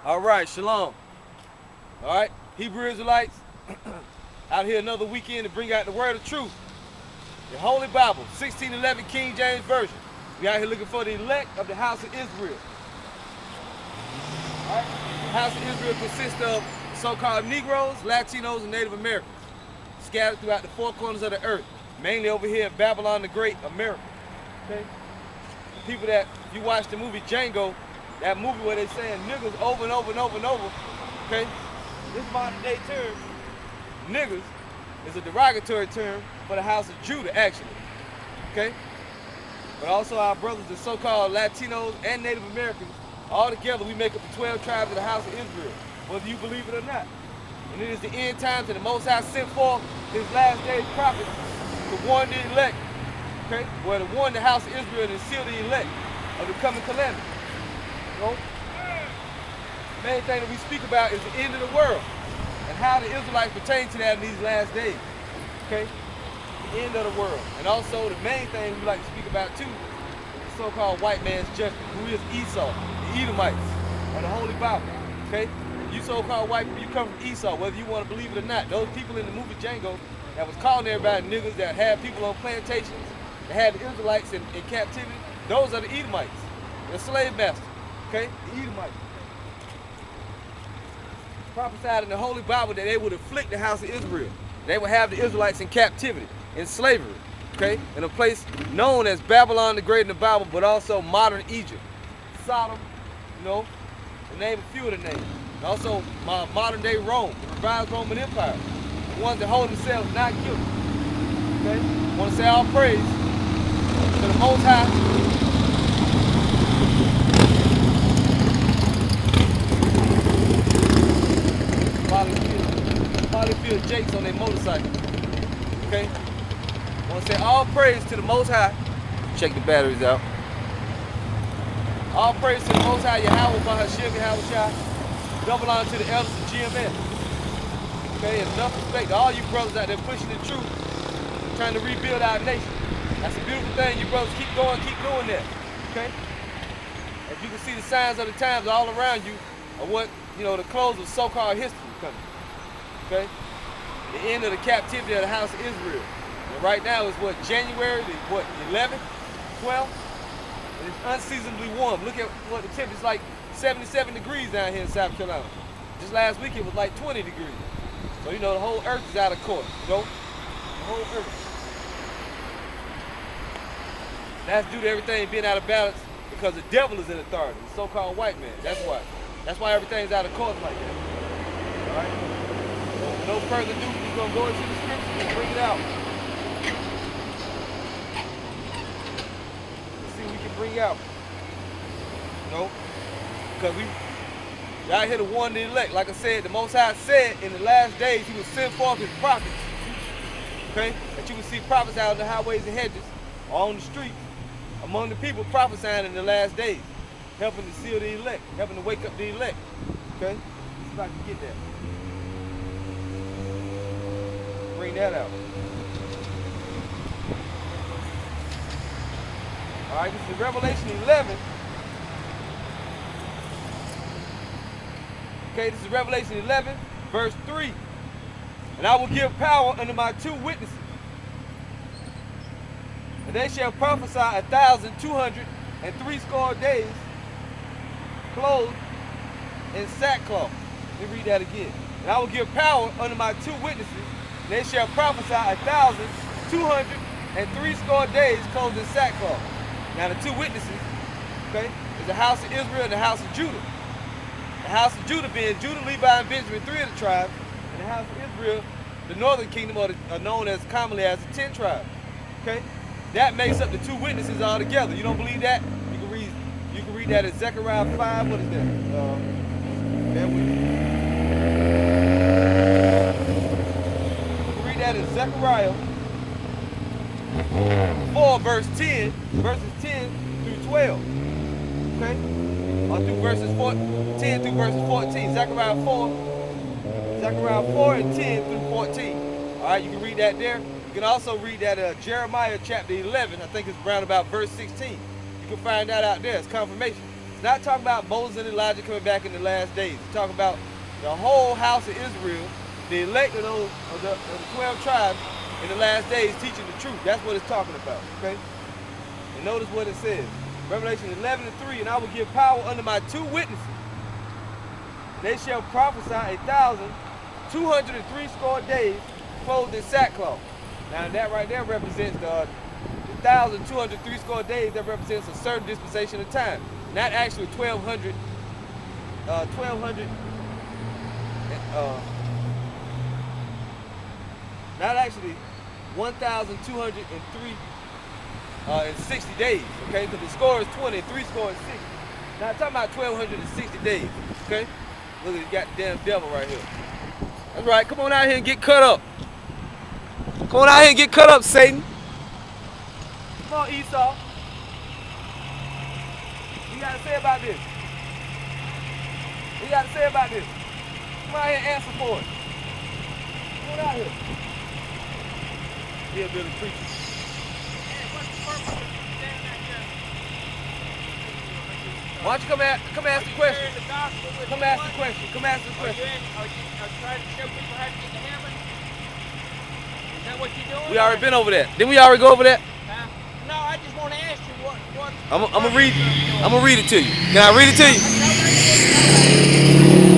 All right, shalom. All right, Hebrew Israelites, out here another weekend to bring out the word of truth. The Holy Bible, 1611 King James Version. We out here looking for the elect of the house of Israel. All right, the house of Israel consists of so-called Negroes, Latinos, and Native Americans, scattered throughout the four corners of the earth, mainly over here in Babylon the Great, America. Okay, the people that, if you watch the movie Django, that movie where they saying niggas over and over and over and over, okay? This modern day term, niggas, is a derogatory term for the house of Judah, actually, okay? But also our brothers, the so-called Latinos and Native Americans, all together we make up the 12 tribes of the house of Israel, whether you believe it or not. And it is the end times and the Most High sent forth his last day prophets to warn the elect, okay? Well, to warn the house of Israel and seal the elect of the coming calamity. So, the main thing that we speak about is the end of the world and how the Israelites pertain to that in these last days. Okay? The end of the world. And also the main thing we like to speak about too is the so-called white man's judgment, who is Esau, the Edomites, of the Holy Bible. Okay? You so-called white people, you come from Esau, whether you want to believe it or not. Those people in the movie Django that was calling everybody niggas, that had people on plantations, that had the Israelites in captivity, those are the Edomites, the slave masters. Okay, the Edomites prophesied in the Holy Bible that they would afflict the house of Israel. They would have the Israelites in captivity, in slavery, okay, in a place known as Babylon the Great in the Bible, but also modern Egypt, Sodom, you know, to name a few of the names. And also modern day Rome, the revised Roman Empire, the ones that hold themselves not guilty. Okay, I want to say all praise to the Most High. Polyfield Jakes on their motorcycle. Okay? I want to say all praise to the Most High. Check the batteries out. All praise to the Most High Yahweh Bahashim Yahweh. Double honor to the elders of GMS. Okay? And enough respect to all you brothers out there pushing the truth, trying to rebuild our nation. That's a beautiful thing. You brothers keep going, keep doing that. Okay? As you can see, the signs of the times all around you are what, you know, the close of so-called history coming. Okay? The end of the captivity of the house of Israel. And right now is what, January, the, what, 11th, 12th? And it's unseasonably warm. Look at what the temperature's like, 77 degrees down here in South Carolina. Just last week it was like 20 degrees. So, you know, the whole earth is out of course, you know? The whole earth. That's due to everything being out of balance because the devil is in authority, the so-called white man. That's why. That's why everything's out of course like that. All right? With no further ado, we're going to go into the scriptures and bring it out. Let's see what we can bring out. You know? Because we out here to warn the elect. Like I said, the Most High said in the last days he would send forth his prophets. Okay? That you would see prophets out on the highways and hedges, or on the streets, among the people prophesying in the last days. Helping to seal the elect, helping to wake up the elect. Okay? Let's see if I can get that. Bring that out. Alright, this is Revelation 11. Okay, this is Revelation 11, verse 3. And I will give power unto my two witnesses, and they shall prophesy 1,260 days, clothed in sackcloth. Let me read that again. And I will give power unto my two witnesses, and they shall prophesy 1,260 days, clothed in sackcloth. Now the two witnesses, okay, is the house of Israel and the house of Judah. The house of Judah being Judah, Levi, and Benjamin, 3 of the tribes, and the house of Israel, the northern kingdom, or known as commonly as the 10 tribes. Okay, that makes up the two witnesses all together. You don't believe that? You can read that in Zechariah 5. What is that? Bear with me. You can read that in Zechariah 4, verse 10, verses 10 through 12. Okay? Or through verses 10 through verses 14. Zechariah 4 and 10 through 14. All right, you can read that there. You can also read that Jeremiah chapter 11. I think it's around about verse 16. You can find that out there. It's confirmation. It's not talking about Moses and Elijah coming back in the last days. It's talking about the whole house of Israel, the elect of the 12 tribes in the last days teaching the truth. That's what it's talking about, okay? And notice what it says. Revelation 11:3, and I will give power unto my 2 witnesses. They shall prophesy 1,203 score days clothed in sackcloth. Now that right there represents the 1,203 score days. That represents a certain dispensation of time. Not actually 1,200, not actually 1,203 in 60 days, okay? Because the score is 20, 3 score is 60. Now I'm talking about 1,260 days, okay? Look at this goddamn devil right here. That's right, come on out here and get cut up. Come on out here and get cut up, Satan. Come on, Esau. What you got to say about this? What you got to say about this? Come out here and answer for it. Come on out here. Hillbilly preacher. Why don't you come ask the question? Come ask the question. Come ask the question. Are you trying to show people how to get to heaven? Is that what you're doing? We already been over that. Didn't we already go over that? No, I just want to ask you what I'm gonna read it to you. Can I read it to you?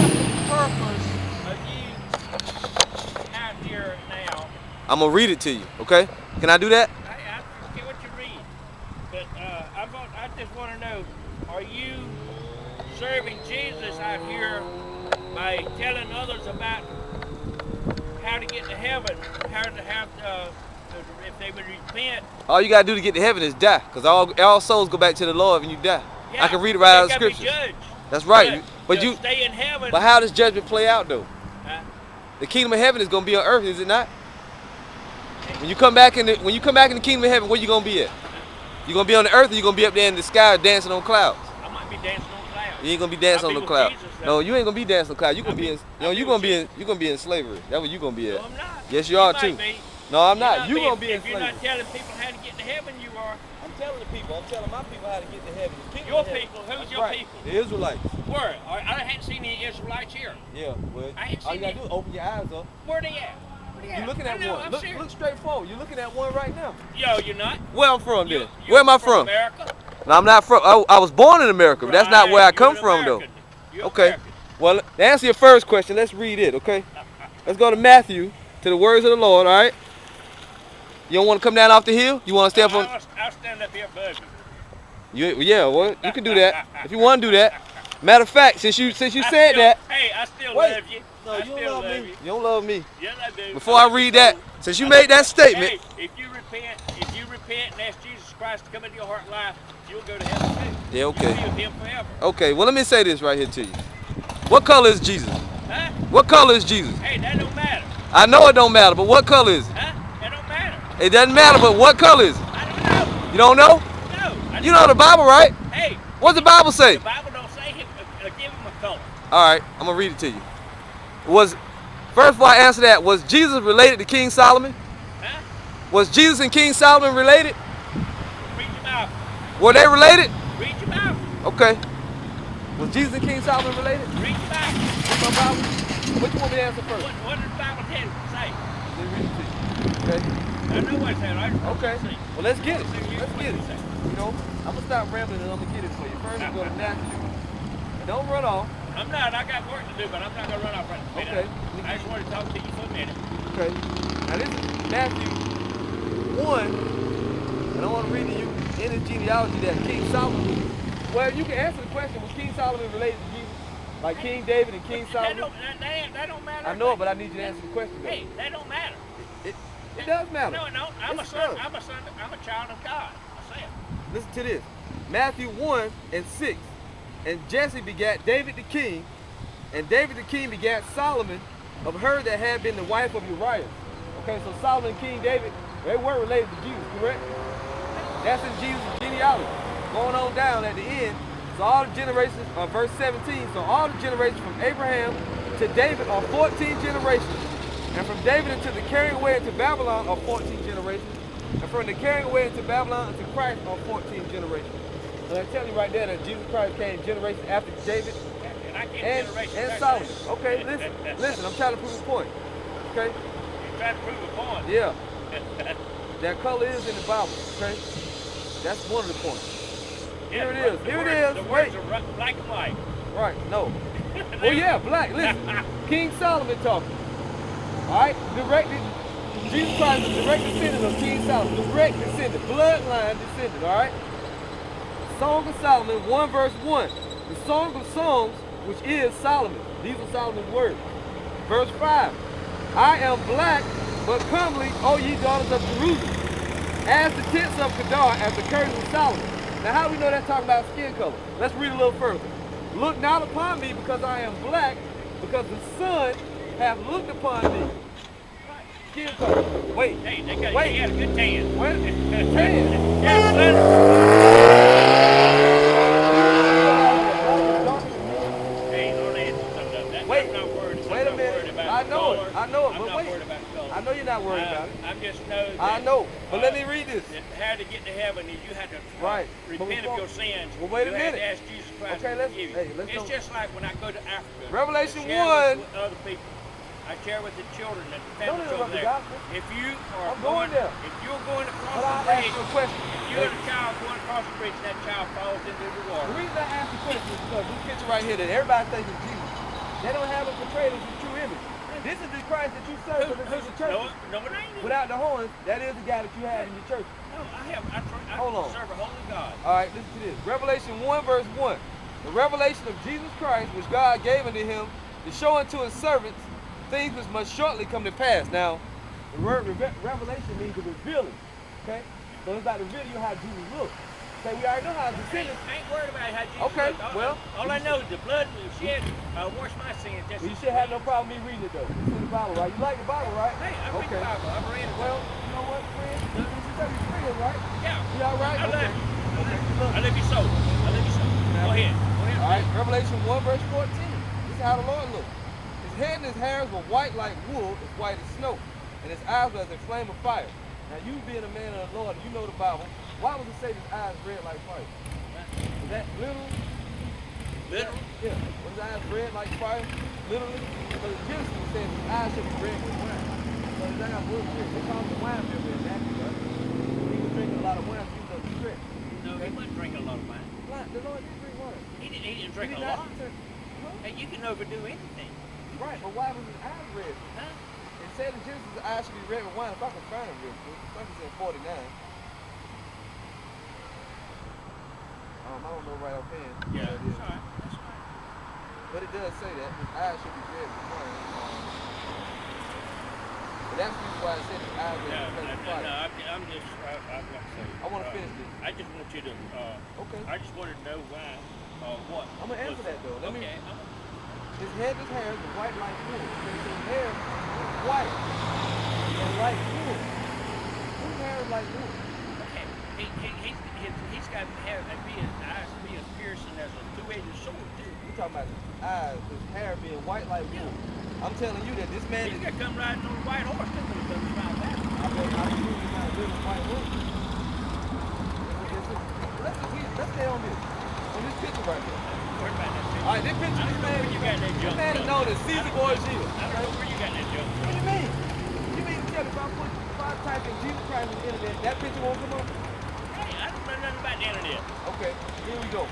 What's the purpose of you out here now? I'm gonna read it to you, okay? Can I do that? I get what you read, but I just want to know: are you serving Jesus out here by telling others about how to get to heaven, how to have if they would repent? All you gotta do to get to heaven is die, because all souls go back to the Lord when you die. Yeah, I can read it right out of the scriptures. That's right. But you stay in heaven. But how does judgment play out though? The kingdom of heaven is gonna be on earth, is it not? When you come back in the kingdom of heaven, where you gonna be at? You gonna be on the earth, or you gonna be up there in the sky dancing on clouds? I might be dancing on clouds. You ain't gonna be dancing on the clouds. Jesus, no, you ain't gonna be dancing on clouds. You gonna be in slavery. That's what you gonna be at. No, I'm not. Yes, you are too. No, I'm not. You gonna be in If you're slavery. not telling people how to get to heaven, you are. I'm telling the people. I'm telling my people how to get to heaven. Your people. Who's your people? The Israelites. Where? I haven't seen any Israelites here. Yeah, well, I ain't all you seen gotta do is open your eyes up. Where they at? You're looking at one. Look straight forward. You're looking at one right now. Yo, you're not. Where I'm from, then? Where am I from? America. No, I'm not from. I was born in America, but that's not where I come from, though. Okay. American. Well, to answer your first question, let's read it, okay? Let's go to Matthew, to the words of the Lord, all right? You don't want to come down off the hill? You want to stay up on? I'll stand up here above you. Yeah, well, you can do that if you want to do that. Matter of fact, since you said that. Hey, I still love you. No, you don't love me. You don't love me. Yes, I do. Before I read that, since you made that statement. Hey, if you repent and ask Jesus Christ to come into your heart and life, you'll go to heaven too. Yeah, okay. You'll be with him forever. Okay, well, let me say this right here to you. What color is Jesus? Huh? What color is Jesus? Hey, that don't matter. I know it don't matter, but what color is it? Huh? That don't matter. It doesn't matter, but what color is it? I don't know. You don't know? No. You know the Bible, right? Hey. What's the Bible say? The Bible don't say him. Give him a color. All right, I'm gonna read it to you. First before I answer that, was Jesus related to King Solomon? Huh? Was Jesus and King Solomon related? Read your Bible. Were they related? Read your Bible. Okay. Was Jesus and King Solomon related? Read your Bible. What's my Bible? What you want me to answer first? What does the Bible tell you to say? Let me read it to you. Okay. I know what it said. Okay. Well, let's get it. Let's get it. Say. You know, I'm gonna stop rambling and I'm gonna get it for you. First, we'll go to Matthew. Don't run off. I'm not. I got work to do, but I'm not gonna run off right now. Okay. I just wanted to talk to you for a minute. Okay. Now this is Matthew 1, and I want to read to you in his genealogy that King Solomon. Well, you can answer the question: was King Solomon related to Jesus, like King David and King Solomon? That don't matter. I know it, but I need you to answer the question. Though. Hey, that don't matter. It does matter. No, no. I'm a son. I'm a child of God. I say it. Listen to this: Matthew 1:6. And Jesse begat David the king, and David the king begat Solomon of her that had been the wife of Uriah. Okay, so Solomon and King David, they weren't related to Jesus, correct? That's in Jesus' genealogy. Going on down at the end, so all the generations, verse 17, so all the generations from Abraham to David are 14 generations. And from David into the carrying away into Babylon are 14 generations. And from the carrying away into Babylon into Christ are 14 generations. So I tell you right there that Jesus Christ came generations after David And I can't and Solomon. Okay, listen, I'm trying to prove a point. Okay? You're trying to prove a point. Yeah. That color is in the Bible, okay? That's one of the points. Here it is. Here it is. The words are black and white. Right, no. Well, yeah, black. Listen, King Solomon talking. All right, Jesus Christ is a direct descendant of King Solomon. Direct descendant, bloodline descendant, all right? Song of Solomon, 1 verse 1. The Song of Songs, which is Solomon. These are Solomon's words. Verse 5. I am black, but comely, O ye daughters of Jerusalem, as the tents of Kedar, as the curtains of Solomon. Now how do we know that's talking about skin color? Let's read a little further. Look not upon me because I am black, because the sun hath looked upon me. Skin color. Wait. Hey, they got wait. He had a good tan. Wait. Tan. I know it, but wait. I know you're not worried about it. I'm just know that, I know, but let me read this. How to get to heaven is you had to repent of your sins. Well, wait a minute. You had to ask Jesus Christ okay, to forgive you. It's just like when I go to Africa. Revelation 1. With other people. I share with the children and the families over there. If you are going there, if you're going across the bridge, if you're a child going across the bridge, that child falls into the water. The reason I ask the question is because this picture right here that everybody thinks is Jesus. They don't have it portrayed as the true image. This is the Christ that you serve in the church. No, it ain't. Without the horns, that is the guy that you have in your church. No, I serve a holy God. All right, listen to this. Revelation 1 verse 1. The revelation of Jesus Christ, which God gave unto him, to show unto his servants things which must shortly come to pass. Now, the word revelation means to reveal it. Okay? So it's about revealing you how Jesus looks. Okay, we already know how the descendants. I ain't worried about how Jesus okay, looks. Well, all I know is the blood was shed washed my sins. Well, you should have no problem me reading it though. It's in the Bible, right? You like the Bible, right? Hey, I read the Bible. I've read it. Well, you know what, friend? You said you're friends, right? Yeah. You all right? I love you. I love you so. I love you so. Go ahead. All right, Revelation 1 verse 14. This is how the Lord looks. His head and his hairs were white like wool, as white as snow, and his eyes were as a flame of fire. Now you being a man of the Lord, you know the Bible. Why would it say his eyes red like fire? Is that literal? Literal? Yeah. Was his eyes red like fire? Literally? Because Genesis says his eyes should be red with wine. So his eyes was red. They call him the wine bill in Matthew, right? He was drinking a lot of wine, so he was up to drink. No, he wasn't drinking a lot of wine. The Lord did drink wine. He didn't drink a lot. Hey, you can overdo anything. Right, but why was his eyes red? Huh? It said in Genesis his eyes should be red with wine. If I can find it real quick. I think it's in 49. I don't know right offhand. Yeah, that's all right. That's right. But it does say that his eyes should be red with wine. But that's the reason why it said his eyes were red with fire. No, I'm just, I've got to say. I want to finish this. I just want you to, okay. I just wanted to know why, what. I'm going to answer that though. Okay. His head, his hair is white like wool. His hair is white and like wool. His hair is like wool. Okay. He's got to have his eyes be as piercing as a two-edged sword too. You're talking about his eyes, his hair being white like wool. I'm telling you that this man is... He's got to come riding on a white horse too when he comes around that. I bet he's not living white horse. Let's stay on this. On this picture right here. All right, this picture, this man is known as Caesar Boy Gilles. I don't know where you got that junk. What do you mean? You mean to tell me if I type in Jesus Christ on the internet, that picture won't come up? Hey, I don't know nothing about the internet. Okay, here we go.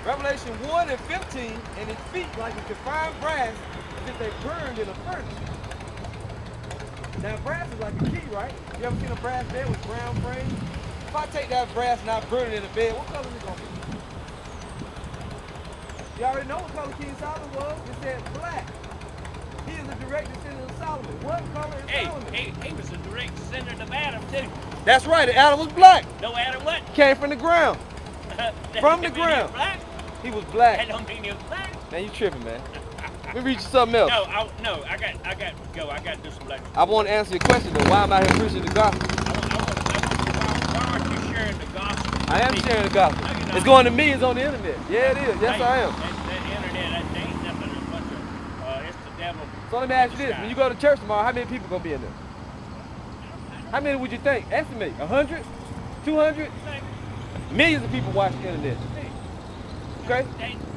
Revelation 1 and 15, and his feet like a confined brass, as if they burned in a furnace. Now brass is like a key, right? You ever seen a brass bed with brown frame? If I take that brass and I burn it in a bed, what color is it gonna be? You already know what color King Solomon was. It said black. He is a direct descendant of Solomon. What color is Solomon? He was a direct descendant of Adam too. That's right, Adam was black. No, Adam what? Came from the ground. From the ground. He He was black? was black. That don't mean he was black. Man, you tripping, man. Let me read you something else. No, I got to go. I got to do some lecture. I want to answer your question though. Why am I here preaching the gospel? Why aren't you sharing the gospel? I am sharing the gospel. No, it's going to millions on the internet. Yeah, it is. Yes, I am. That internet, that ain't nothing but a bunch of, it's the devil. So let me ask you this. When you go to church tomorrow, how many people going to be in there? How many would you think? Estimate. 100? 200? Millions of people watch the internet. Okay?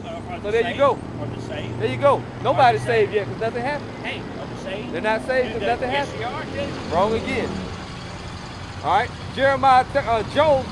Are So they there you go. Are they saved? There you go. Nobody's they saved saved? yet because nothing happened. Hey, are they saved? They're not saved because nothing Yes, happened. they are, too. Wrong again. All right. Joel